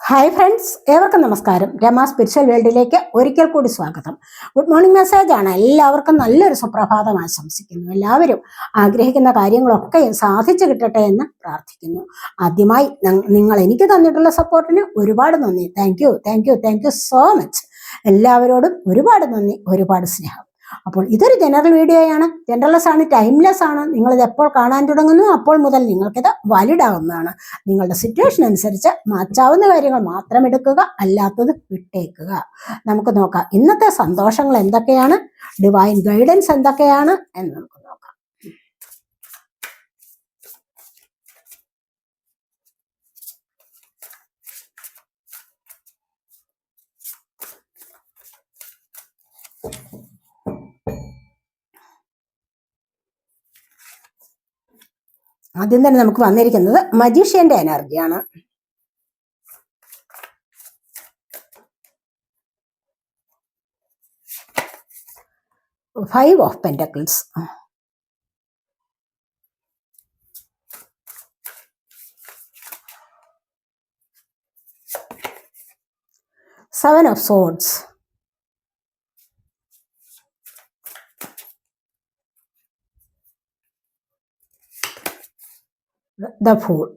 Hi friends, ഏവർക്കും നമസ്കാരം. Rama spiritual വേൾഡിലേക്ക് ഒരിക്കൽ കൂടി സ്വാഗതം. ഗുഡ് മോർണിംഗ് മെസ്സേജാണ്. എല്ലാവർക്കും നല്ലൊരു സുപ്രഭാതം ആശംസിക്കുന്നു. എല്ലാവരും ആഗ്രഹിക്കുന്ന കാര്യങ്ങളൊക്കെ സാധിച്ചു കിട്ടട്ടെ എന്ന് പ്രാർത്ഥിക്കുന്നു. ആദ്യമായി നിങ്ങൾ എനിക്ക് തന്നിട്ടുള്ള സപ്പോർട്ടിന് ഒരുപാട് നന്ദി. Thank you so much. എല്ലാവരോടും ഒരുപാട് നന്ദി, ഒരുപാട് സ്നേഹം. അപ്പോൾ ഇതൊരു ജനറൽ വീഡിയോയാണ്, ജനറൽലെസ് ആണ്, ടൈംലെസ് ആണ്. നിങ്ങളിത് എപ്പോൾ കാണാൻ തുടങ്ങുന്നു അപ്പോൾ മുതൽ നിങ്ങൾക്കിത് വാലിഡ് ആവുന്നതാണ്. നിങ്ങളുടെ സിറ്റുവേഷൻ അനുസരിച്ച് മാറ്റാവുന്ന കാര്യങ്ങൾ മാത്രം എടുക്കുക, അല്ലാത്തത് വിട്ടേക്കുക. നമുക്ക് നോക്കാം ഇന്നത്തെ സന്തോഷങ്ങൾ എന്തൊക്കെയാണ്, ഡിവൈൻ ഗൈഡൻസ് എന്തൊക്കെയാണ് എന്ന് നമുക്ക് നോക്കാം. ആദ്യം തന്നെ നമുക്ക് വന്നിരിക്കുന്നത് മജീഷ്യന്റെ എനർജിയാണ്. Five of pentacles, seven of swords, the Fool.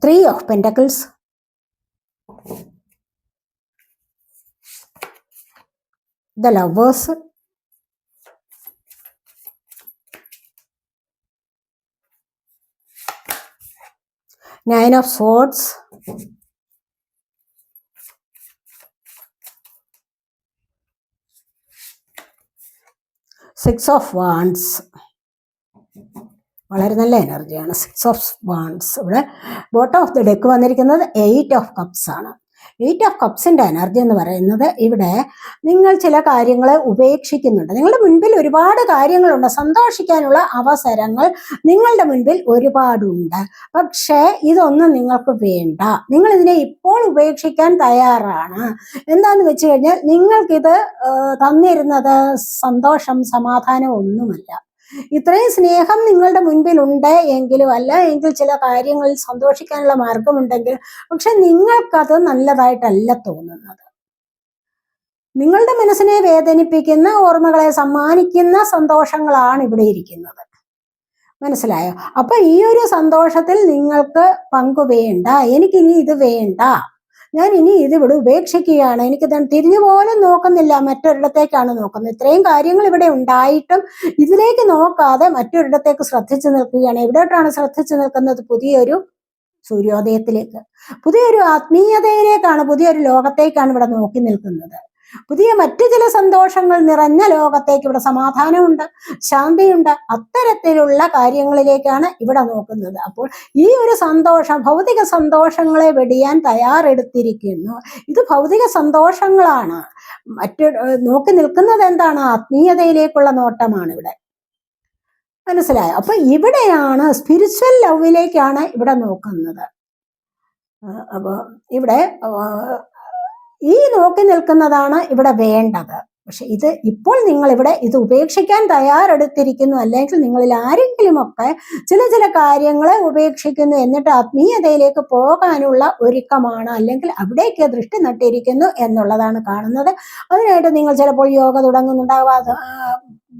Three of Pentacles, the Lovers, Nine of Swords, Six of Wands. വളരെ നല്ല എനർജിയാണ്. 6 ഓഫ് വാണ്ട്സ്. ഇവിടെ ബോട്ടം ഓഫ് ദി ഡെക്ക് വന്നിരിക്കുന്നത് 8 ഓഫ് കപ്സ് ആണ്. 8 ഓഫ് കപ്സിന്റെ എനർജി എന്ന് പറയുന്നത് ഇവിടെ നിങ്ങൾ ചില കാര്യങ്ങളെ ഉപേക്ഷിക്കുന്നുണ്ട്. നിങ്ങളുടെ മുൻപിൽ ഒരുപാട് കാര്യങ്ങളുണ്ട്, സന്തോഷിക്കാനുള്ള അവസരങ്ങൾ നിങ്ങളുടെ മുൻപിൽ ഒരുപാടുണ്ട്. പക്ഷേ ഇതൊന്നും നിങ്ങൾക്ക് വേണ്ട. നിങ്ങൾ ഇതിനെ ഇപ്പോൾ ഉപേക്ഷിക്കാൻ തയ്യാറാണ്. എന്താന്ന് വെച്ച് കഴിഞ്ഞാൽ നിങ്ങൾക്കിത് തന്നിരുന്നത് സന്തോഷം, സമാധാനം ഒന്നുമല്ല. ഇത്രയും സ്നേഹം നിങ്ങളുടെ മുൻപിൽ ഉണ്ട് എങ്കിലും, അല്ല എങ്കിൽ ചില കാര്യങ്ങളിൽ സന്തോഷിക്കാനുള്ള മാർഗമുണ്ടെങ്കിൽ, പക്ഷെ നിങ്ങൾക്കത് നല്ലതായിട്ടല്ല തോന്നുന്നത്. നിങ്ങളുടെ മനസ്സിനെ വേദനിപ്പിക്കുന്ന, ഓർമ്മകളെ സമ്മാനിക്കുന്ന സന്തോഷങ്ങളാണ് ഇവിടെ ഇരിക്കുന്നത്. മനസ്സിലായോ? അപ്പൊ ഈ ഒരു സന്തോഷത്തിൽ നിങ്ങൾക്ക് പങ്കുവേണ്ട. എനിക്കിനി ഇത് വേണ്ട, ഞാൻ ഇനി ഇത് ഇവിടെ ഉപേക്ഷിക്കുകയാണ്, എനിക്ക് തിരിഞ്ഞു പോലും നോക്കുന്നില്ല, മറ്റൊരിടത്തേക്കാണ് നോക്കുന്നത്. ഇത്രയും കാര്യങ്ങൾ ഇവിടെ ഉണ്ടായിട്ടും ഇതിലേക്ക് നോക്കാതെ മറ്റൊരിടത്തേക്ക് ശ്രദ്ധിച്ചു നിൽക്കുകയാണ്. എവിടോട്ടാണ് ശ്രദ്ധിച്ചു നിൽക്കുന്നത്? പുതിയൊരു സൂര്യോദയത്തിലേക്ക്, പുതിയൊരു ആത്മീയതയിലേക്കാണ്, പുതിയൊരു ലോകത്തേക്കാണ് ഇവിടെ നോക്കി നിൽക്കുന്നത്. പുതിയ മറ്റു ചില സന്തോഷങ്ങൾ നിറഞ്ഞ ലോകത്തേക്ക്, ഇവിടെ സമാധാനമുണ്ട്, ശാന്തിയുണ്ട്, അത്തരത്തിലുള്ള കാര്യങ്ങളിലേക്കാണ് ഇവിടെ നോക്കുന്നത്. അപ്പോൾ ഈ ഒരു സന്തോഷം, ഭൗതിക സന്തോഷങ്ങളെ വെടിയാൻ തയ്യാറെടുത്തിരിക്കുന്നു. ഇത് ഭൗതിക സന്തോഷങ്ങളാണ്. നോക്കി നിൽക്കുന്നത് എന്താണ്? ആത്മീയതയിലേക്കുള്ള നോട്ടമാണ് ഇവിടെ. മനസ്സിലായോ? അപ്പൊ ഇവിടെയാണ് സ്പിരിച്വൽ ലവിലേക്കാണ് ഇവിടെ നോക്കുന്നത്. അപ്പൊ ഇവിടെ ഈ നോക്കി നിൽക്കുന്നതാണ് ഇവിടെ വേണ്ടത്. പക്ഷെ ഇത് ഇപ്പോൾ നിങ്ങൾ ഇവിടെ ഇത് ഉപേക്ഷിക്കാൻ തയ്യാറെടുത്തിരിക്കുന്നു, അല്ലെങ്കിൽ നിങ്ങളിൽ ആരെങ്കിലുമൊക്കെ ചില കാര്യങ്ങളെ ഉപേക്ഷിക്കുന്നു, എന്നിട്ട് ആത്മീയതയിലേക്ക് പോകാനുള്ള ഒരുക്കമാണ്, അല്ലെങ്കിൽ അവിടേക്ക് ദൃഷ്ടി നട്ടിരിക്കുന്നു എന്നുള്ളതാണ് കാണുന്നത്. അതിനായിട്ട് നിങ്ങൾ ചിലപ്പോൾ യോഗ തുടങ്ങുന്നുണ്ടാവാം,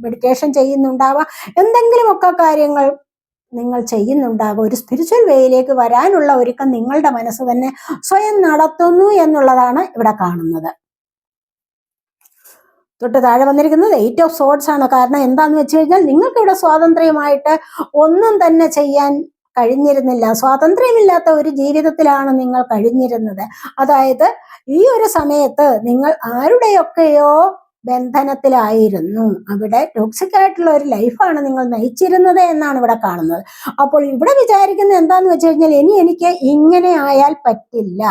മെഡിറ്റേഷൻ ചെയ്യുന്നുണ്ടാവാം, എന്തെങ്കിലുമൊക്കെ കാര്യങ്ങൾ നിങ്ങൾ ചെയ്യുന്നുണ്ടാകും. ഒരു സ്പിരിച്വൽ വേയിലേക്ക് വരാനുള്ള ഒരുക്കം നിങ്ങളുടെ മനസ്സ് തന്നെ സ്വയം നടത്തുന്നു എന്നുള്ളതാണ് ഇവിടെ കാണുന്നത്. തൊട്ട് താഴെ വന്നിരിക്കുന്നത് 8 ഓഫ് സോർഡ്സ് ആണ്. കാരണം എന്താന്ന് വെച്ച് കഴിഞ്ഞാൽ നിങ്ങൾക്ക് ഇവിടെ സ്വാതന്ത്ര്യമായിട്ട് ഒന്നും തന്നെ ചെയ്യാൻ കഴിഞ്ഞിരുന്നില്ല. സ്വാതന്ത്ര്യമില്ലാത്ത ഒരു ജീവിതത്തിലാണ് നിങ്ങൾ കഴിഞ്ഞിരുന്നത്. അതായത് ഈ ഒരു സമയത്ത് നിങ്ങൾ ആരുടെയൊക്കെയോ ബന്ധനത്തിലായിരുന്നു. അവിടെ ടോക്സിക് ആയിട്ടുള്ള ഒരു ലൈഫാണ് നിങ്ങൾ നയിച്ചിരുന്നത് എന്നാണ് ഇവിടെ കാണുന്നത്. അപ്പോൾ ഇവിടെ വിചാരിക്കുന്നത് എന്താന്ന് വെച്ച് കഴിഞ്ഞാൽ, എനിക്ക് ഇങ്ങനെ ആയാൽ പറ്റില്ല,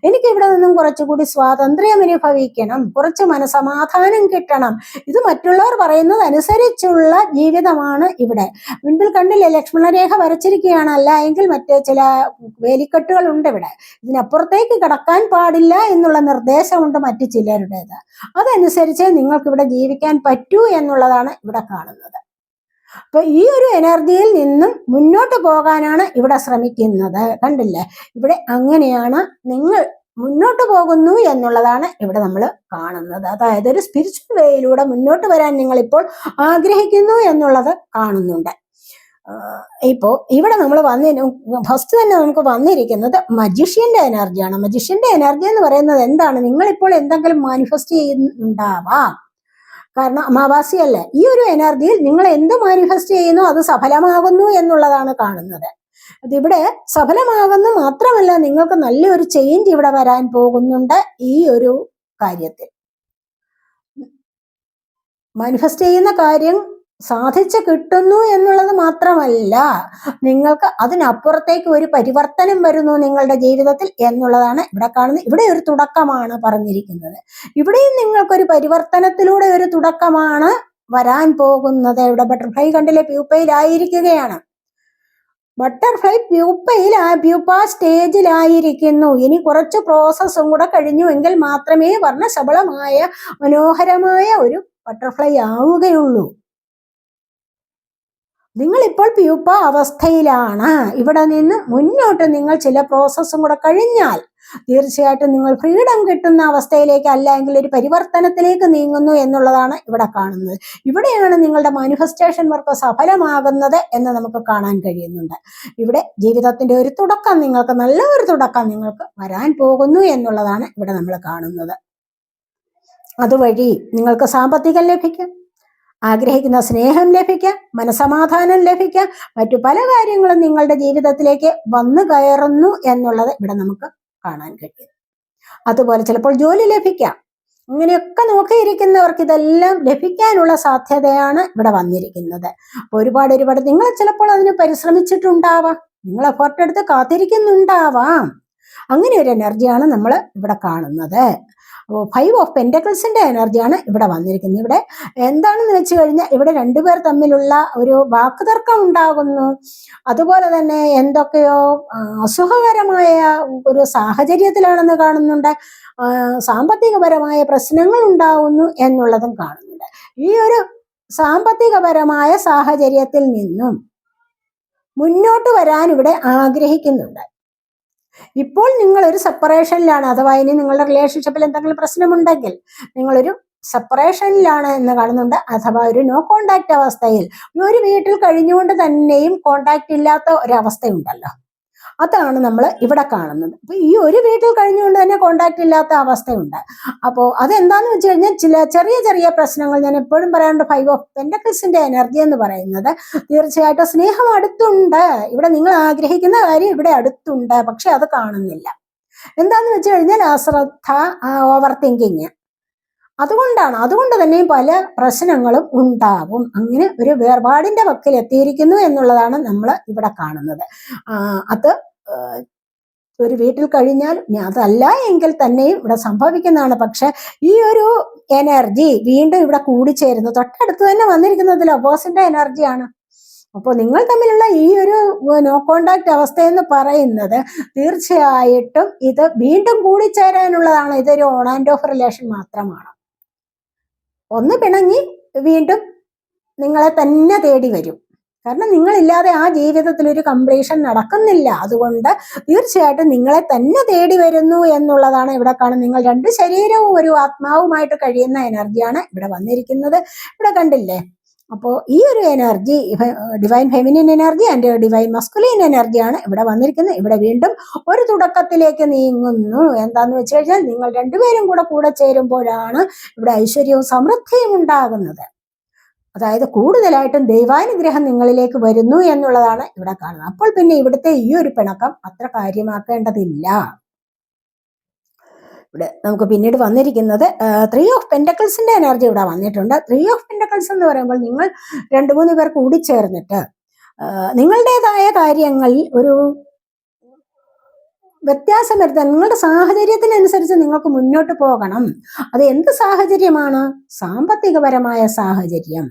എനിക്ക് ഇവിടെ നിന്നും കുറച്ചുകൂടി സ്വാതന്ത്ര്യം അനുഭവിക്കണം, കുറച്ച് മനസമാധാനം കിട്ടണം. ഇത് മറ്റുള്ളവർ പറയുന്നത് അനുസരിച്ചുള്ള ജീവിതമാണ് ഇവിടെ. മുൻപിൽ കണ്ടില്ലേ, ലക്ഷ്മണരേഖ വരച്ചിരിക്കുകയാണ്. അല്ല എങ്കിൽ മറ്റ് ചില വേലിക്കെട്ടുകൾ ഉണ്ട് ഇവിടെ. ഇതിനപ്പുറത്തേക്ക് കടക്കാൻ പാടില്ല എന്നുള്ള നിർദ്ദേശമുണ്ട് മറ്റു ചിലരുടേത്. അതനുസരിച്ച് നിങ്ങൾക്ക് ഇവിടെ ജീവിക്കാൻ പറ്റൂ എന്നുള്ളതാണ് ഇവിടെ കാണുന്നത്. അപ്പൊ ഈ ഒരു എനർജിയിൽ നിന്നും മുന്നോട്ട് പോകാനാണ് ഇവിടെ ശ്രമിക്കുന്നത്. കണ്ടില്ലേ, ഇവിടെ അങ്ങനെയാണ് നിങ്ങൾ മുന്നോട്ട് പോകുന്നു എന്നുള്ളതാണ് ഇവിടെ നമ്മൾ കാണുന്നത്. അതായത് ഒരു സ്പിരിച്വൽ വേയിലൂടെ മുന്നോട്ട് വരാൻ നിങ്ങൾ ഇപ്പോൾ ആഗ്രഹിക്കുന്നു എന്നുള്ളത് കാണുന്നുണ്ട്. ഇപ്പോൾ ഇവിടെ നമ്മൾ ഫസ്റ്റ് തന്നെ നമുക്ക് വന്നിരിക്കുന്നത് മജീഷ്യന്റെ എനർജിയാണ്. മജീഷ്യന്റെ എനർജി എന്ന് പറയുന്നത് എന്താണ്? നിങ്ങളിപ്പോൾ എന്തെങ്കിലും മാനിഫെസ്റ്റ് ചെയ്യുന്നുണ്ടാവാം, കാരണം അമാവാസ്യയല്ലേ. ഈ ഒരു എനർജിയിൽ നിങ്ങൾ എന്ത് മാനിഫെസ്റ്റ് ചെയ്യുന്നു അത് സഫലമാകുന്നു എന്നുള്ളതാണ് കാണുന്നത്. അതിവിടെ സഫലമാകുന്നു മാത്രമല്ല, നിങ്ങൾക്ക് നല്ലൊരു ചേഞ്ച് ഇവിടെ വരാൻ പോകുന്നുണ്ട്. ഈ ഒരു കാര്യത്തിൽ മാനിഫെസ്റ്റ് ചെയ്യുന്ന കാര്യം സാധിച്ചു കിട്ടുന്നു എന്നുള്ളത് മാത്രമല്ല, നിങ്ങൾക്ക് അതിനപ്പുറത്തേക്ക് ഒരു പരിവർത്തനം വരുന്നു നിങ്ങളുടെ ജീവിതത്തിൽ എന്നുള്ളതാണ് ഇവിടെ കാണുന്നത്. ഇവിടെ ഒരു തുടക്കമാണ് പറഞ്ഞിരിക്കുന്നത്. ഇവിടെയും നിങ്ങൾക്കൊരു പരിവർത്തനത്തിലൂടെ ഒരു തുടക്കമാണ് വരാൻ പോകുന്നത്. ഇവിടെ ബട്ടർഫ്ലൈ കണ്ടിലെ പ്യൂപ്പയിലായിരിക്കുകയാണ്. ബട്ടർഫ്ലൈ പ്യൂപ്പ സ്റ്റേജിലായിരിക്കുന്നു. ഇനി കുറച്ച് പ്രോസസ്സും കൂടെ കഴിഞ്ഞു എങ്കിൽ മാത്രമേ വർണ്ണശബളമായ മനോഹരമായ ഒരു ബട്ടർഫ്ലൈ ആവുകയുള്ളൂ. നിങ്ങളിപ്പോൾ പ്യൂപ്പ അവസ്ഥയിലാണ്. ഇവിടെ നിന്ന് മുന്നോട്ട് നിങ്ങൾ ചില പ്രോസസ്സും കൂടെ കഴിഞ്ഞാൽ തീർച്ചയായിട്ടും നിങ്ങൾ ഫ്രീഡം കിട്ടുന്ന അവസ്ഥയിലേക്ക്, അല്ലെങ്കിൽ ഒരു പരിവർത്തനത്തിലേക്ക് നീങ്ങുന്നു എന്നുള്ളതാണ് ഇവിടെ കാണുന്നത്. ഇവിടെയാണ് നിങ്ങളുടെ മാനിഫെസ്റ്റേഷൻ വർക്ക് സഫലമാകുന്നത് എന്ന് നമുക്ക് കാണാൻ കഴിയുന്നുണ്ട്. ഇവിടെ ജീവിതത്തിന്റെ ഒരു തുടക്കം, നിങ്ങൾക്ക് നല്ല ഒരു തുടക്കം നിങ്ങൾക്ക് വരാൻ പോകുന്നു എന്നുള്ളതാണ് ഇവിടെ നമ്മൾ കാണുന്നത്. അതുവഴി നിങ്ങൾക്ക് സാമ്പത്തികം ലഭിക്കും, ആഗ്രഹിക്കുന്ന സ്നേഹം ലഭിക്കാം, മനസമാധാനം ലഭിക്കാം, മറ്റു പല കാര്യങ്ങളും നിങ്ങളുടെ ജീവിതത്തിലേക്ക് വന്നു കയറുന്നു എന്നുള്ളത് ഇവിടെ നമുക്ക് കാണാൻ കഴിയും. അതുപോലെ ചിലപ്പോൾ ജോലി ലഭിക്കാം. അങ്ങനെയൊക്കെ നോക്കിയിരിക്കുന്നവർക്ക് ഇതെല്ലാം ലഭിക്കാനുള്ള സാധ്യതയാണ് ഇവിടെ വന്നിരിക്കുന്നത്. ഒരുപാട് നിങ്ങൾ ചിലപ്പോൾ അതിന് പരിശ്രമിച്ചിട്ടുണ്ടാവാം, നിങ്ങൾ എഫേർട്ട് എടുത്ത് കാത്തിരിക്കുന്നുണ്ടാവാം. അങ്ങനെ ഒരു എനർജിയാണ് നമ്മൾ ഇവിടെ കാണുന്നത്. 5 ഓഫ് പെന്റക്കിൾസിന്റെ എനർജിയാണ് ഇവിടെ വന്നിരിക്കുന്നത്. ഇവിടെ എന്താണെന്ന് വെച്ച് കഴിഞ്ഞാൽ, ഇവിടെ രണ്ടുപേർ തമ്മിലുള്ള ഒരു വാക്കുതർക്കം ഉണ്ടാകുന്നു. അതുപോലെ തന്നെ എന്തൊക്കെയോ അസുഖകരമായ ഒരു സാഹചര്യത്തിലാണെന്ന് കാണുന്നുണ്ട്. സാമ്പത്തികപരമായ പ്രശ്നങ്ങൾ ഉണ്ടാവുന്നു എന്നുള്ളതും കാണുന്നുണ്ട്. ഈ ഒരു സാമ്പത്തികപരമായ സാഹചര്യത്തിൽ നിന്നും മുന്നോട്ട് വരാൻ ഇവിടെ ആഗ്രഹിക്കുന്നുണ്ട്. ഇപ്പോൾ നിങ്ങൾ ഒരു സെപ്പറേഷനിലാണ്, അഥവാ ഇനി നിങ്ങളുടെ റിലേഷൻഷിപ്പിൽ എന്തെങ്കിലും പ്രശ്നമുണ്ടെങ്കിൽ നിങ്ങളൊരു സെപ്പറേഷനിലാണ് എന്ന് കാണുന്നുണ്ട്. അഥവാ ഒരു നോ കോണ്ടാക്ട് അവസ്ഥയിൽ, ഒരു വീട്ടിൽ കഴിഞ്ഞുകൊണ്ട് തന്നെയും കോണ്ടാക്ട് ഇല്ലാത്ത ഒരവസ്ഥയുണ്ടല്ലോ, അതാണ് നമ്മൾ ഇവിടെ കാണുന്നത്. അപ്പൊ ഈ ഒരു വീട്ടിൽ കഴിഞ്ഞുകൊണ്ട് തന്നെ കോണ്ടാക്ട് ഇല്ലാത്ത അവസ്ഥയുണ്ട്. അപ്പോൾ അതെന്താന്ന് വെച്ച് കഴിഞ്ഞാൽ, ചില ചെറിയ പ്രശ്നങ്ങൾ, ഞാൻ എപ്പോഴും പറയാറുണ്ട് 5 ഓഫ് പെന്റക്കിൾസിന്റെ എനർജി എന്ന് പറയുന്നത് തീർച്ചയായിട്ടും സ്നേഹം അടുത്തുണ്ട്. ഇവിടെ നിങ്ങൾ ആഗ്രഹിക്കുന്ന കാര്യം ഇവിടെ അടുത്തുണ്ട്, പക്ഷെ അത് കാണുന്നില്ല. എന്താന്ന് വെച്ച് കഴിഞ്ഞാൽ അശ്രദ്ധ, ഓവർ തിങ്കിങ്. അതുകൊണ്ട് തന്നെ പല പ്രശ്നങ്ങളും ഉണ്ടാവും. അങ്ങനെ ഒരു വേർപാടിന്റെ വക്കിൽ എത്തിയിരിക്കുന്നു എന്നുള്ളതാണ് നമ്മൾ ഇവിടെ കാണുന്നത്. അത് ഒരു വീട്ടിൽ കഴിഞ്ഞാൽ, അതല്ല എങ്കിൽ തന്നെയും ഇവിടെ സംഭവിക്കുന്നതാണ്. പക്ഷെ ഈ ഒരു എനർജി വീണ്ടും ഇവിടെ കൂടിച്ചേരുന്നു. തൊട്ടടുത്ത് തന്നെ വന്നിരിക്കുന്നതിൽ ഓപ്പോസിറ്റ് എനർജിയാണ്. അപ്പോൾ നിങ്ങൾ തമ്മിലുള്ള ഈ ഒരു നോ കോണ്ടാക്ട് അവസ്ഥ എന്ന് പറയുന്നത് തീർച്ചയായിട്ടും ഇത് വീണ്ടും കൂടിച്ചേരാനുള്ളതാണ്. ഇതൊരു ഓൺ ആൻഡ് ഓഫ് റിലേഷൻ മാത്രമാണ്. ഒന്ന് പിണങ്ങി വീണ്ടും നിങ്ങളെ തന്നെ തേടി വരും. കാരണം നിങ്ങളില്ലാതെ ആ ജീവിതത്തിൽ ഒരു കംപ്ലീഷൻ നടക്കുന്നില്ല. അതുകൊണ്ട് തീർച്ചയായിട്ടും നിങ്ങളെ തന്നെ തേടി വരുന്നു എന്നുള്ളതാണ് ഇവിടെ കാണുന്നത്. നിങ്ങൾ രണ്ട് ശരീരവും ഒരു ആത്മാവുമായിട്ട് കഴിയുന്ന എനർജിയാണ് ഇവിടെ വന്നിരിക്കുന്നത്. ഇവിടെ കണ്ടില്ലേ? അപ്പോൾ ഈ ഒരു energy divine feminine energy and divine masculine എനർജിയാണ് ഇവിടെ വന്നിരിക്കുന്നത്. ഇവിടെ വീണ്ടും ഒരു തുടക്കത്തിലേക്ക് നീങ്ങുന്നു. എന്താന്ന് വെച്ച് കഴിഞ്ഞാൽ, നിങ്ങൾ രണ്ടുപേരും കൂടെ ചേരുമ്പോഴാണ് ഇവിടെ ഐശ്വര്യവും സമൃദ്ധിയും ഉണ്ടാകുന്നത്. അതായത് കൂടുതലായിട്ടും ദൈവാനുഗ്രഹം നിങ്ങളിലേക്ക് വരുന്നു എന്നുള്ളതാണ് ഇവിടെ കാണുന്നത്. അപ്പോൾ പിന്നെ ഇവിടുത്തെ ഈ ഒരു പിണക്കം അത്ര കാര്യമാക്കേണ്ടതില്ല. ഇവിടെ നമുക്ക് പിന്നീട് വന്നിരിക്കുന്നത് 3 ഓഫ് പെന്റക്കിൾസിന്റെ എനർജി ഇവിടെ വന്നിട്ടുണ്ട്. 3 ഓഫ് പെന്റക്കിൾസ് എന്ന് പറയുമ്പോൾ നിങ്ങൾ 2-3 പേർ കൂടിച്ചേർന്നിട്ട് നിങ്ങളുടേതായ കാര്യങ്ങളിൽ ഒരു വ്യത്യാസം വരുത്താൻ, നിങ്ങളുടെ സാഹചര്യത്തിനനുസരിച്ച് നിങ്ങൾക്ക് മുന്നോട്ട് പോകണം. അത് എന്ത് സാഹചര്യമാണ്? സാമ്പത്തികപരമായ സാഹചര്യം.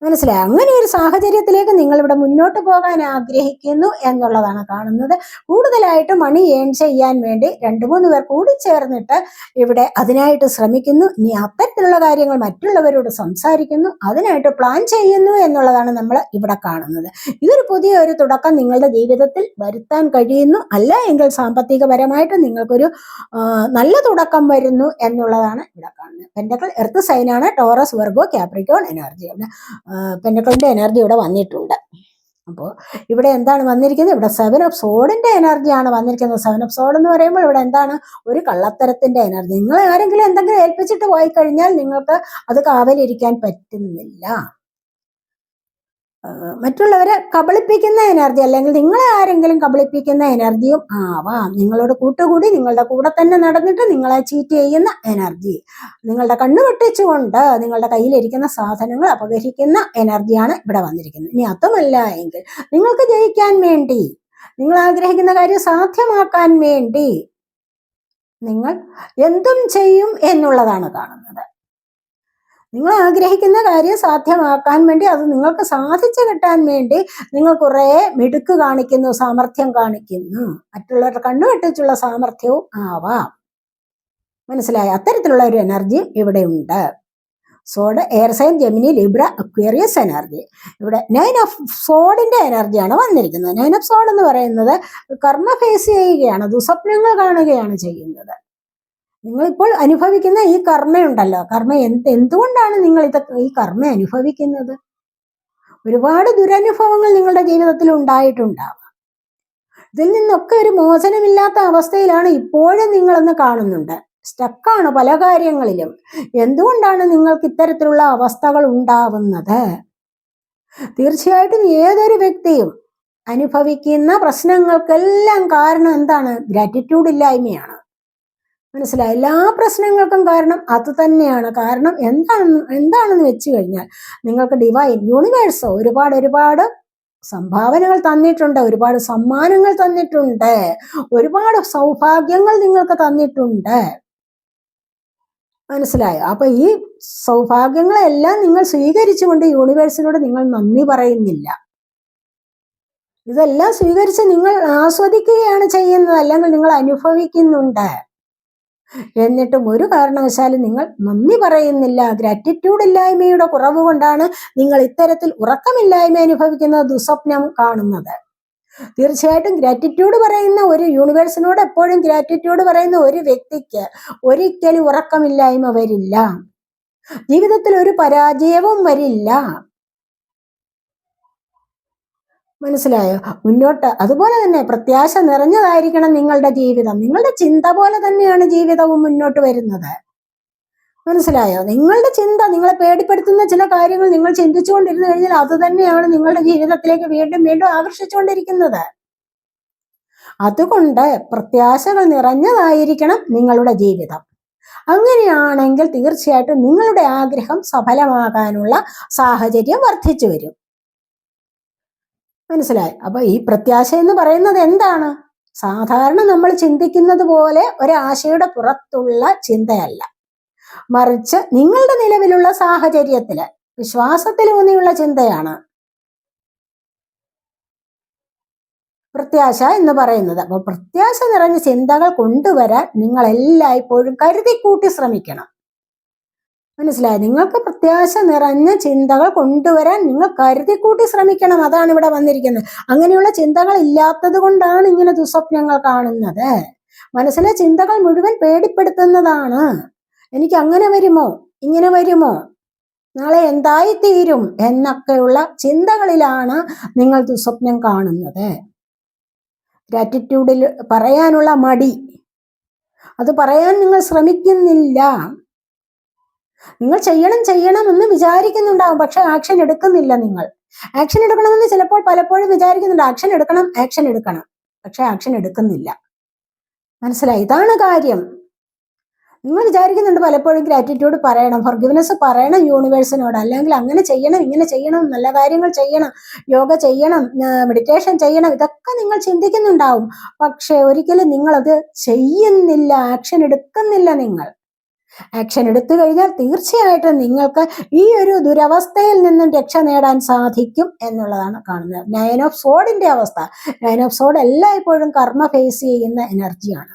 മനസ്സിലായി? അങ്ങനെ ഒരു സാഹചര്യത്തിലേക്ക് നിങ്ങൾ ഇവിടെ മുന്നോട്ട് പോകാൻ ആഗ്രഹിക്കുന്നു എന്നുള്ളതാണ് കാണുന്നത്. കൂടുതലായിട്ട് മണി ഏൺ ചെയ്യാൻ വേണ്ടി 2-3 പേർ കൂടി ചേർന്നിട്ട് ഇവിടെ അതിനായിട്ട് ശ്രമിക്കുന്നു. ഇനി അത്തരത്തിലുള്ള കാര്യങ്ങൾ മറ്റുള്ളവരോട് സംസാരിക്കുന്നു, അതിനായിട്ട് പ്ലാൻ ചെയ്യുന്നു എന്നുള്ളതാണ് നമ്മൾ ഇവിടെ കാണുന്നത്. ഇതൊരു പുതിയ ഒരു തുടക്കം നിങ്ങളുടെ ജീവിതത്തിൽ വരുത്താൻ കഴിയുന്നു. അല്ല എങ്കിൽ സാമ്പത്തികപരമായിട്ട് നിങ്ങൾക്കൊരു നല്ല തുടക്കം വരുന്നു എന്നുള്ളതാണ് ഇവിടെ കാണുന്നത്. പെന്റക്കിൾ എർത്ത് സൈനാണ്. Taurus, Virgo, Capricorn energy. പെന്റക്കിളിന്റെ എനർജി ഇവിടെ വന്നിട്ടുണ്ട്. അപ്പോൾ ഇവിടെ എന്താണ് വന്നിരിക്കുന്നത്? ഇവിടെ 7 ഓഫ് സോഡിന്റെ എനർജിയാണ് വന്നിരിക്കുന്നത്. 7 ഓഫ് സോഡ് എന്ന് പറയുമ്പോൾ ഇവിടെ എന്താണ്? ഒരു കള്ളത്തരത്തിന്റെ എനർജി. നിങ്ങൾ ആരെങ്കിലും എന്തെങ്കിലും ഏൽപ്പിച്ചിട്ട് പോയി കഴിഞ്ഞാൽ നിങ്ങൾക്ക് അത് കാവലിരിക്കാൻ പറ്റുന്നില്ല. മറ്റുള്ളവരെ കബളിപ്പിക്കുന്ന എനർജി, അല്ലെങ്കിൽ നിങ്ങളെ ആരെങ്കിലും കബളിപ്പിക്കുന്ന എനർജിയും ആവാം. നിങ്ങളോട് കൂട്ടുകൂടി നിങ്ങളുടെ കൂടെ തന്നെ നടന്നിട്ട് നിങ്ങളെ ചീറ്റ് ചെയ്യുന്ന എനർജി, നിങ്ങളുടെ കണ്ണു വെട്ടിച്ചുകൊണ്ട് നിങ്ങളുടെ കയ്യിലിരിക്കുന്ന സാധനങ്ങൾ അപഹരിക്കുന്ന എനർജിയാണ് ഇവിടെ വന്നിരിക്കുന്നത്. ഇനി അതുമല്ല എങ്കിൽ നിങ്ങൾക്ക് ജയിക്കാൻ വേണ്ടി, നിങ്ങൾ ആഗ്രഹിക്കുന്ന കാര്യം സാധ്യമാക്കാൻ വേണ്ടി നിങ്ങൾ എന്തും ചെയ്യും എന്നുള്ളതാണ് കാണുന്നത്. നിങ്ങൾ ആഗ്രഹിക്കുന്ന കാര്യം സാധ്യമാക്കാൻ വേണ്ടി, അത് നിങ്ങൾക്ക് സാധിച്ചു കിട്ടാൻ വേണ്ടി നിങ്ങൾ കുറെ മിടുക്ക് കാണിക്കുന്നു, സാമർഥ്യം കാണിക്കുന്നു. മറ്റുള്ളവരുടെ കണ്ണുവെട്ടിച്ചുള്ള സാമർഥ്യവും ആവാം. മനസ്സിലായി? അത്തരത്തിലുള്ള ഒരു എനർജി ഇവിടെ ഉണ്ട്. Sword, air sign, Gemini, Libra, Aquarius energy. ഇവിടെ 9 ഓഫ് സോഡിന്റെ എനർജിയാണ് വന്നിരിക്കുന്നത്. 9 ഓഫ് സോഡ് എന്ന് പറയുന്നത് കർമ്മ ഫേസ് ചെയ്യുകയാണ്, ദുസ്വപ്നങ്ങൾ കാണുകയാണ് ചെയ്യുന്നത്. നിങ്ങളിപ്പോൾ അനുഭവിക്കുന്ന ഈ കർമ്മയുണ്ടല്ലോ, എന്തുകൊണ്ടാണ് നിങ്ങൾ ഈ കർമ്മ അനുഭവിക്കുന്നത്? ഒരുപാട് ദുരനുഭവങ്ങൾ നിങ്ങളുടെ ജീവിതത്തിൽ ഉണ്ടായിട്ടുണ്ടാവാം. ഇതിൽ നിന്നൊക്കെ ഒരു മോചനമില്ലാത്ത അവസ്ഥയിലാണ് ഇപ്പോഴും നിങ്ങളെന്ന് കാണുന്നുണ്ട്. സ്റ്റക്കാണ് പല കാര്യങ്ങളിലും. എന്തുകൊണ്ടാണ് നിങ്ങൾക്ക് ഇത്തരത്തിലുള്ള അവസ്ഥകൾ ഉണ്ടാവുന്നത്? തീർച്ചയായിട്ടും ഏതൊരു വ്യക്തിയും അനുഭവിക്കുന്ന പ്രശ്നങ്ങൾക്കെല്ലാം കാരണം എന്താണ്? ഗ്രാറ്റിറ്റ്യൂഡ് ഇല്ലായ്മയാണ്. മനസ്സിലായി? എല്ലാ പ്രശ്നങ്ങൾക്കും കാരണം അത് തന്നെയാണ്. കാരണം എന്താണെന്ന് വെച്ച് കഴിഞ്ഞാൽ നിങ്ങൾക്ക് ഡിവൈൻ യൂണിവേഴ്സ് ഒരുപാട് സംഭാവനകൾ തന്നിട്ടുണ്ട്, ഒരുപാട് സമ്മാനങ്ങൾ തന്നിട്ടുണ്ട്, ഒരുപാട് സൗഭാഗ്യങ്ങൾ നിങ്ങൾക്ക് തന്നിട്ടുണ്ട്. മനസ്സിലായോ? അപ്പൊ ഈ സൗഭാഗ്യങ്ങളെല്ലാം നിങ്ങൾ സ്വീകരിച്ചുകൊണ്ട് യൂണിവേഴ്സിനോട് നിങ്ങൾ നന്ദി പറയുന്നില്ല. ഇതെല്ലാം സ്വീകരിച്ച് നിങ്ങൾ ആസ്വദിക്കുകയാണ് ചെയ്യുന്നത്, അല്ലെങ്കിൽ നിങ്ങൾ അനുഭവിക്കുന്നുണ്ട്. എന്നിട്ടും ഒരു കാരണവശാലും നിങ്ങൾ നന്ദി പറയുന്നില്ല. ഗ്രാറ്റിറ്റ്യൂഡ് ഇല്ലായ്മയുടെ കുറവ് കൊണ്ടാണ് നിങ്ങൾ ഇത്തരത്തിൽ ഉറക്കമില്ലായ്മ അനുഭവിക്കുന്ന ദുസ്വപ്നം കാണുന്നത്. തീർച്ചയായിട്ടും ഗ്രാറ്റിറ്റ്യൂഡ് പറയുന്ന ഒരു യൂണിവേഴ്സിനോട് എപ്പോഴും ഗ്രാറ്റിറ്റ്യൂഡ് പറയുന്ന ഒരു വ്യക്തിക്ക് ഒരിക്കലും ഉറക്കമില്ലായ്മ വരില്ല, ജീവിതത്തിൽ ഒരു പരാജയവും വരില്ല. മനസ്സിലായോ? മുന്നോട്ട് അതുപോലെ തന്നെ പ്രത്യാശ നിറഞ്ഞതായിരിക്കണം നിങ്ങളുടെ ജീവിതം. നിങ്ങളുടെ ചിന്ത പോലെ തന്നെയാണ് ജീവിതവും മുന്നോട്ട് വരുന്നത്. മനസ്സിലായോ? നിങ്ങളുടെ ചിന്ത, നിങ്ങളെ പേടിപ്പെടുത്തുന്ന ചില കാര്യങ്ങൾ നിങ്ങൾ ചിന്തിച്ചുകൊണ്ടിരുന്നു കഴിഞ്ഞാൽ അത് തന്നെയാണ് നിങ്ങളുടെ ജീവിതത്തിലേക്ക് വീണ്ടും വീണ്ടും ആകർഷിച്ചുകൊണ്ടിരിക്കുന്നത്. അതുകൊണ്ട് പ്രത്യാശകൾ നിറഞ്ഞതായിരിക്കണം നിങ്ങളുടെ ജീവിതം. അങ്ങനെയാണെങ്കിൽ തീർച്ചയായിട്ടും നിങ്ങളുടെ ആഗ്രഹം സഫലമാകാനുള്ള സാഹചര്യം വർദ്ധിച്ചു വരും. മനസ്സിലായി? അപ്പൊ ഈ പ്രത്യാശ എന്ന് പറയുന്നത് എന്താണ്? സാധാരണ നമ്മൾ ചിന്തിക്കുന്നത് പോലെ ഒരാശയുടെ പുറത്തുള്ള ചിന്തയല്ല, മറിച്ച് നിങ്ങളുടെ നിലവിലുള്ള സാഹചര്യത്തില് വിശ്വാസത്തിലൂന്നിയുള്ള ചിന്തയാണ് പ്രത്യാശ എന്ന് പറയുന്നത്. അപ്പൊ പ്രത്യാശ നിറഞ്ഞ ചിന്തകൾ കൊണ്ടുവരാൻ നിങ്ങൾ എല്ലായ്പ്പോഴും കരുതിക്കൂട്ടി ശ്രമിക്കണം. മനസ്സിലായി? നിങ്ങൾക്ക് പ്രത്യാശ നിറഞ്ഞ ചിന്തകൾ കൊണ്ടുവരാൻ നിങ്ങൾ കരുതിക്കൂട്ടി ശ്രമിക്കണം. അതാണ് ഇവിടെ വന്നിരിക്കുന്നത്. അങ്ങനെയുള്ള ചിന്തകൾ ഇല്ലാത്തത് കൊണ്ടാണ് ഇങ്ങനെ ദുസ്വപ്നങ്ങൾ കാണുന്നത്. മനസ്സിലെ ചിന്തകൾ മുഴുവൻ പേടിപ്പെടുത്തുന്നതാണ്. എനിക്ക് അങ്ങനെ വരുമോ, ഇങ്ങനെ വരുമോ, നാളെ എന്തായിത്തീരും എന്നൊക്കെയുള്ള ചിന്തകളിലാണ് നിങ്ങൾ ദുസ്വപ്നം കാണുന്നത്. ഗ്രാറ്റിറ്റ്യൂഡിൽ പറയാനുള്ള മടി, അത് പറയാൻ നിങ്ങൾ ശ്രമിക്കുന്നില്ല. നിങ്ങൾ ചെയ്യണമെന്ന് വിചാരിക്കുന്നുണ്ടാവും, പക്ഷെ ആക്ഷൻ എടുക്കുന്നില്ല. നിങ്ങൾ ആക്ഷൻ എടുക്കണമെന്ന് ചിലപ്പോൾ പലപ്പോഴും വിചാരിക്കുന്നുണ്ട്, ആക്ഷൻ എടുക്കണം, പക്ഷെ ആക്ഷൻ എടുക്കുന്നില്ല. മനസ്സിലായി? ഇതാണ് കാര്യം. നിങ്ങൾ വിചാരിക്കുന്നുണ്ട് പലപ്പോഴും ഗ്രാറ്റിറ്റ്യൂഡ് പറയണം, ഫർഗിവ്നെസ് പറയണം യൂണിവേഴ്സിനോട്, അല്ലെങ്കിൽ അങ്ങനെ ചെയ്യണം, ഇങ്ങനെ ചെയ്യണം, നല്ല കാര്യങ്ങൾ ചെയ്യണം, യോഗ ചെയ്യണം, മെഡിറ്റേഷൻ ചെയ്യണം, ഇതൊക്കെ നിങ്ങൾ ചിന്തിക്കുന്നുണ്ടാവും. പക്ഷെ ഒരിക്കലും നിങ്ങളത് ചെയ്യുന്നില്ല, ആക്ഷൻ എടുക്കുന്നില്ല. നിങ്ങൾ ആക്ഷൻ എടുത്തു കഴിഞ്ഞാൽ തീർച്ചയായിട്ടും നിങ്ങൾക്ക് ഈ ഒരു ദുരവസ്ഥയിൽ നിന്നും രക്ഷ നേടാൻ സാധിക്കും എന്നുള്ളതാണ് കാണുന്നത്. 9 ഓഫ് സോഡിന്റെ അവസ്ഥ. 9 ഓഫ് സോഡ് എല്ലായ്പ്പോഴും കർമ്മ ഫേസ് ചെയ്യുന്ന എനർജിയാണ്.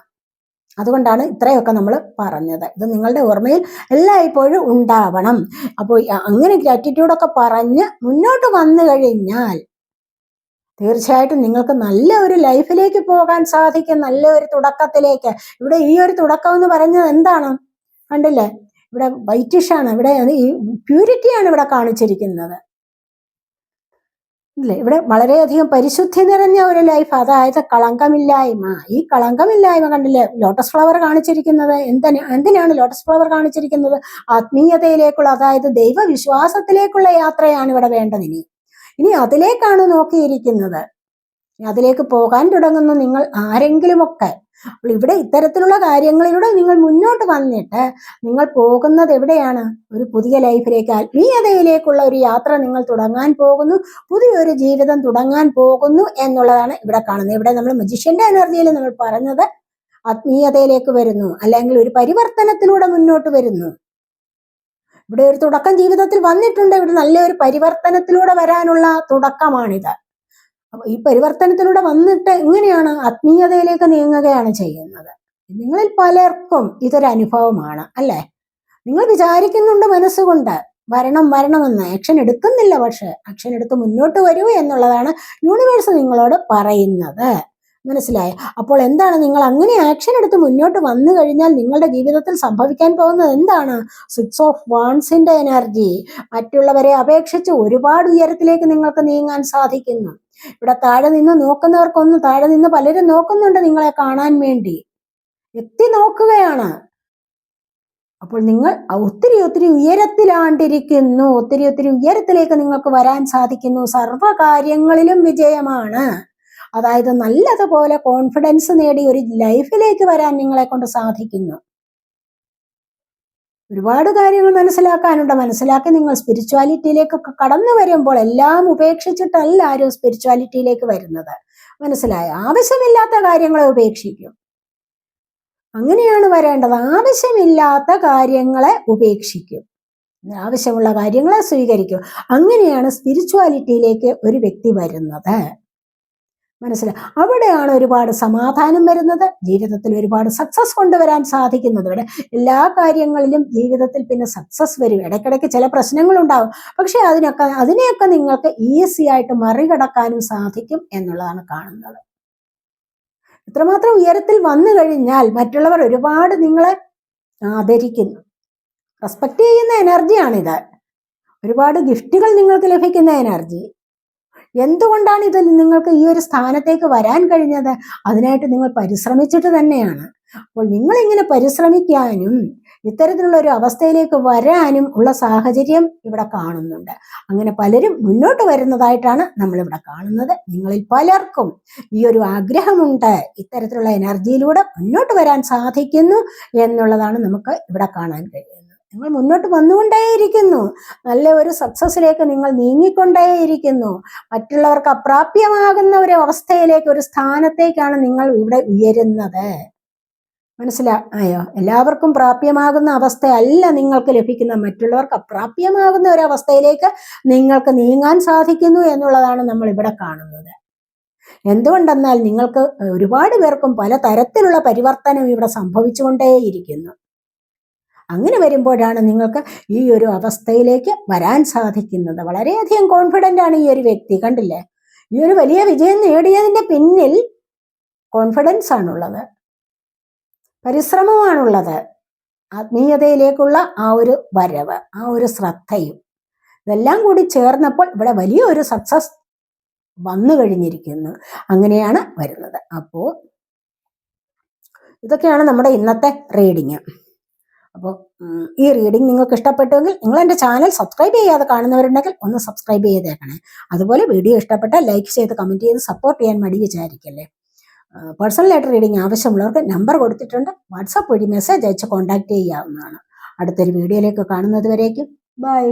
അതുകൊണ്ടാണ് ഇത്രയൊക്കെ നമ്മൾ പറഞ്ഞത്. ഇത് നിങ്ങളുടെ ഓർമ്മയിൽ എല്ലായ്പ്പോഴും ഉണ്ടാവണം. അപ്പോൾ അങ്ങനെ ഗ്രാറ്റിറ്റ്യൂഡൊക്കെ പറഞ്ഞ് മുന്നോട്ട് വന്നു കഴിഞ്ഞാൽ തീർച്ചയായിട്ടും നിങ്ങൾക്ക് നല്ല ഒരു ലൈഫിലേക്ക് പോകാൻ സാധിക്കും, നല്ല ഒരു തുടക്കത്തിലേക്ക്. ഇവിടെ ഈ ഒരു തുടക്കം എന്ന് പറയുന്നത് എന്താണ്? കണ്ടില്ലേ, ഇവിടെ വൈറ്റിഷാണ്, ഇവിടെ ഈ പ്യൂരിറ്റിയാണ് ഇവിടെ കാണിച്ചിരിക്കുന്നത് അല്ലേ. ഇവിടെ വളരെയധികം പരിശുദ്ധി നിറഞ്ഞ ഒരു ലൈഫ്, അതായത് കളങ്കമില്ലായ്മ. ഈ കളങ്കമില്ലായ്മ കണ്ടില്ലേ, ലോട്ടസ് ഫ്ലവർ കാണിച്ചിരിക്കുന്നത് എന്തിനാണ് ലോട്ടസ് ഫ്ലവർ കാണിച്ചിരിക്കുന്നത്? ആത്മീയതയിലേക്കുള്ള, അതായത് ദൈവവിശ്വാസത്തിലേക്കുള്ള യാത്രയാണ് ഇവിടെ വേണ്ടത്. ഇനി അതിലേക്കാണ് നോക്കിയിരിക്കുന്നത്. അതിലേക്ക് പോകാൻ തുടങ്ങുന്നു നിങ്ങൾ ആരെങ്കിലുമൊക്കെ. ഇവിടെ ഇത്തരത്തിലുള്ള കാര്യങ്ങളിലൂടെ നിങ്ങൾ മുന്നോട്ട് വന്നിട്ട് നിങ്ങൾ പോകുന്നത് എവിടെയാണ്? ഒരു പുതിയ ലൈഫിലേക്ക്, ആത്മീയതയിലേക്കുള്ള ഒരു യാത്ര നിങ്ങൾ തുടങ്ങാൻ പോകുന്നു, പുതിയൊരു ജീവിതം തുടങ്ങാൻ പോകുന്നു എന്നുള്ളതാണ് ഇവിടെ കാണുന്നത്. ഇവിടെ നമ്മൾ മജീഷ്യന്റെ എനർജിയിൽ നമ്മൾ പറഞ്ഞത് ആത്മീയതയിലേക്ക് വരുന്നു, അല്ലെങ്കിൽ ഒരു പരിവർത്തനത്തിലൂടെ മുന്നോട്ട് വരുന്നു. ഇവിടെ ഒരു തുടക്കം ജീവിതത്തിൽ വന്നിട്ടുണ്ട്. ഇവിടെ നല്ലൊരു പരിവർത്തനത്തിലൂടെ വരാനുള്ള തുടക്കമാണിത്. അപ്പൊ ഈ പരിവർത്തനത്തിലൂടെ വന്നിട്ട് എങ്ങനെയാണ് ആത്മീയതയിലേക്ക് നീങ്ങുകയാണ് ചെയ്യുന്നത്. നിങ്ങളിൽ പലർക്കും ഇതൊരു അനുഭവമാണ് അല്ലെ. നിങ്ങൾ വിചാരിക്കുന്നുണ്ട് മനസ്സുകൊണ്ട് വരണമെന്ന്, ആക്ഷൻ എടുക്കുന്നില്ല. പക്ഷെ ആക്ഷൻ എടുത്ത് മുന്നോട്ട് വരൂ എന്നുള്ളതാണ് യൂണിവേഴ്സ് നിങ്ങളോട് പറയുന്നത്. മനസ്സിലായോ? അപ്പോൾ എന്താണ്, നിങ്ങൾ അങ്ങനെ ആക്ഷൻ എടുത്ത് മുന്നോട്ട് വന്നു കഴിഞ്ഞാൽ നിങ്ങളുടെ ജീവിതത്തിൽ സംഭവിക്കാൻ പോകുന്നത് എന്താണ്? 6 ഓഫ് വാൺസിന്റെ എനർജി. മറ്റുള്ളവരെ അപേക്ഷിച്ച് ഒരുപാട് ഉയരത്തിലേക്ക് നിങ്ങൾക്ക് നീങ്ങാൻ സാധിക്കുന്നു. ഇവിടെ താഴെ നിന്ന് പലരും നോക്കുന്നുണ്ട് നിങ്ങളെ കാണാൻ വേണ്ടി, എത്തി നോക്കുകയാണ്. അപ്പോൾ നിങ്ങൾ ഒത്തിരി ഉയരത്തിലാണ്ടിരിക്കുന്നു. ഒത്തിരി ഉയരത്തിലേക്ക് നിങ്ങൾക്ക് വരാൻ സാധിക്കുന്നു. സർവ്വകാര്യങ്ങളിലും വിജയമാണ്. അതായത് നല്ലതുപോലെ കോൺഫിഡൻസ് നേടി ഒരു ലൈഫിലേക്ക് വരാൻ നിങ്ങളെ കൊണ്ട് സാധിക്കുന്നു. ഒരുപാട് കാര്യങ്ങൾ മനസ്സിലാക്കി നിങ്ങൾ സ്പിരിച്വാലിറ്റിയിലേക്കൊക്കെ കടന്നു വരുമ്പോൾ എല്ലാം ഉപേക്ഷിച്ചിട്ടല്ല ആരും സ്പിരിച്വാലിറ്റിയിലേക്ക് വരുന്നത്. മനസ്സിലായോ? ആവശ്യമില്ലാത്ത കാര്യങ്ങളെ ഉപേക്ഷിക്കും. അങ്ങനെയാണ് വരേണ്ടത്. ആവശ്യമില്ലാത്ത കാര്യങ്ങളെ ഉപേക്ഷിക്കും, ആവശ്യമുള്ള കാര്യങ്ങളെ സ്വീകരിക്കും. അങ്ങനെയാണ് സ്പിരിച്വാലിറ്റിയിലേക്ക് ഒരു വ്യക്തി വരുന്നത്. മനസ്സിലായി? അവിടെയാണ് ഒരുപാട് സമാധാനം വരുന്നത്, ജീവിതത്തിൽ ഒരുപാട് സക്സസ് കൊണ്ടുവരാൻ സാധിക്കുന്നത്. ഇവിടെ എല്ലാ കാര്യങ്ങളിലും ജീവിതത്തിൽ പിന്നെ സക്സസ് വരും. ഇടയ്ക്കിടയ്ക്ക് ചില പ്രശ്നങ്ങൾ ഉണ്ടാവും, പക്ഷെ അതിനെയൊക്കെ നിങ്ങൾക്ക് ഈസി ആയിട്ട് മറികടക്കാനും സാധിക്കും എന്നുള്ളതാണ് കാണുന്നത്. ഇത്രമാത്രം ഉയരത്തിൽ വന്നു കഴിഞ്ഞാൽ മറ്റുള്ളവർ ഒരുപാട് നിങ്ങളെ ആദരിക്കുന്നു, റെസ്പെക്ട് ചെയ്യുന്ന എനർജിയാണിത്. ഒരുപാട് ഗിഫ്റ്റുകൾ നിങ്ങൾക്ക് ലഭിക്കുന്ന എനർജി. എന്തുകൊണ്ടാണ് ഇത് നിങ്ങൾക്ക് ഈ ഒരു സ്ഥാനത്തേക്ക് വരാൻ കഴിഞ്ഞത്? അതിനായിട്ട് നിങ്ങൾ പരിശ്രമിച്ചിട്ട് തന്നെയാണ്. അപ്പോൾ നിങ്ങൾ ഇങ്ങനെ പരിശ്രമിക്കാനും ഇത്തരത്തിലുള്ള ഒരു അവസ്ഥയിലേക്ക് വരാനും ഉള്ള സാഹചര്യം ഇവിടെ കാണുന്നുണ്ട്. അങ്ങനെ പലരും മുന്നോട്ട് വരുന്നതായിട്ടാണ് നമ്മളിവിടെ കാണുന്നത്. നിങ്ങളിൽ പലർക്കും ഈ ഒരു ആഗ്രഹമുണ്ട്, ഇത്തരത്തിലുള്ള എനർജിയിലൂടെ മുന്നോട്ട് വരാൻ സാധിക്കുന്നു എന്നുള്ളതാണ് നമുക്ക് ഇവിടെ കാണാൻ കഴിയുന്നത്. നിങ്ങൾ മുന്നോട്ട് വന്നുകൊണ്ടേയിരിക്കുന്നു, നല്ല ഒരു സക്സസിലേക്ക് നിങ്ങൾ നീങ്ങിക്കൊണ്ടേയിരിക്കുന്നു. മറ്റുള്ളവർക്ക് അപ്രാപ്യമാകുന്ന ഒരു അവസ്ഥയിലേക്ക്, ഒരു സ്ഥാനത്തേക്കാണ് നിങ്ങൾ ഇവിടെ ഉയരുന്നത്. മനസ്സിലായോ? എല്ലാവർക്കും പ്രാപ്യമാകുന്ന അവസ്ഥയല്ല നിങ്ങൾക്ക് ലഭിക്കുന്ന, മറ്റുള്ളവർക്ക് അപ്രാപ്യമാകുന്ന ഒരു അവസ്ഥയിലേക്ക് നിങ്ങൾക്ക് നീങ്ങാൻ സാധിക്കുന്നു എന്നുള്ളതാണ് നമ്മൾ ഇവിടെ കാണുന്നത്. എന്തുകൊണ്ടെന്നാൽ നിങ്ങൾക്ക് ഒരുപാട് പേർക്കും പല തരത്തിലുള്ള പരിവർത്തനം ഇവിടെ സംഭവിച്ചുകൊണ്ടേയിരിക്കുന്നു. അങ്ങനെ വരുമ്പോഴാണ് നിങ്ങൾക്ക് ഈ ഒരു അവസ്ഥയിലേക്ക് വരാൻ സാധിക്കുന്നത്. വളരെയധികം കോൺഫിഡൻ്റ് ആണ് ഈ ഒരു വ്യക്തി. കണ്ടില്ലേ, ഈ ഒരു വലിയ വിജയം നേടിയതിൻ്റെ പിന്നിൽ കോൺഫിഡൻസ് ആണുള്ളത്, പരിശ്രമമാണുള്ളത്, ആത്മീയതയിലേക്കുള്ള ആ ഒരു വരവ്, ആ ഒരു ശ്രദ്ധയും ഇതെല്ലാം കൂടി ചേർന്നപ്പോൾ ഇവിടെ വലിയൊരു സക്സസ് വന്നു കഴിഞ്ഞിരിക്കുന്നു. അങ്ങനെയാണ് വരുന്നത്. അപ്പോൾ ഇതൊക്കെയാണ് നമ്മുടെ ഇന്നത്തെ റീഡിങ്. അപ്പോൾ ഈ റീഡിംഗ് നിങ്ങൾക്ക് ഇഷ്ടപ്പെട്ടുവെങ്കിൽ നിങ്ങൾ എൻ്റെ ചാനൽ സബ്സ്ക്രൈബ് ചെയ്യാതെ കാണുന്നവരുണ്ടെങ്കിൽ ഒന്ന് സബ്സ്ക്രൈബ് ചെയ്തേക്കണേ. അതുപോലെ വീഡിയോ ഇഷ്ടപ്പെട്ടാൽ ലൈക്ക് ചെയ്ത് കമൻറ്റ് ചെയ്ത് സപ്പോർട്ട് ചെയ്യാൻ മടി വിചാരിക്കല്ലേ. പേഴ്സണലായിട്ട് റീഡിങ് ആവശ്യമുള്ളവർക്ക് നമ്പർ കൊടുത്തിട്ടുണ്ട്. വാട്സാപ്പ് വഴി മെസ്സേജ് അയച്ച് കോൺടാക്ട് ചെയ്യാവുന്നതാണ്. അടുത്തൊരു വീഡിയോയിലേക്ക് കാണുന്നത് വരേക്കും ബൈ.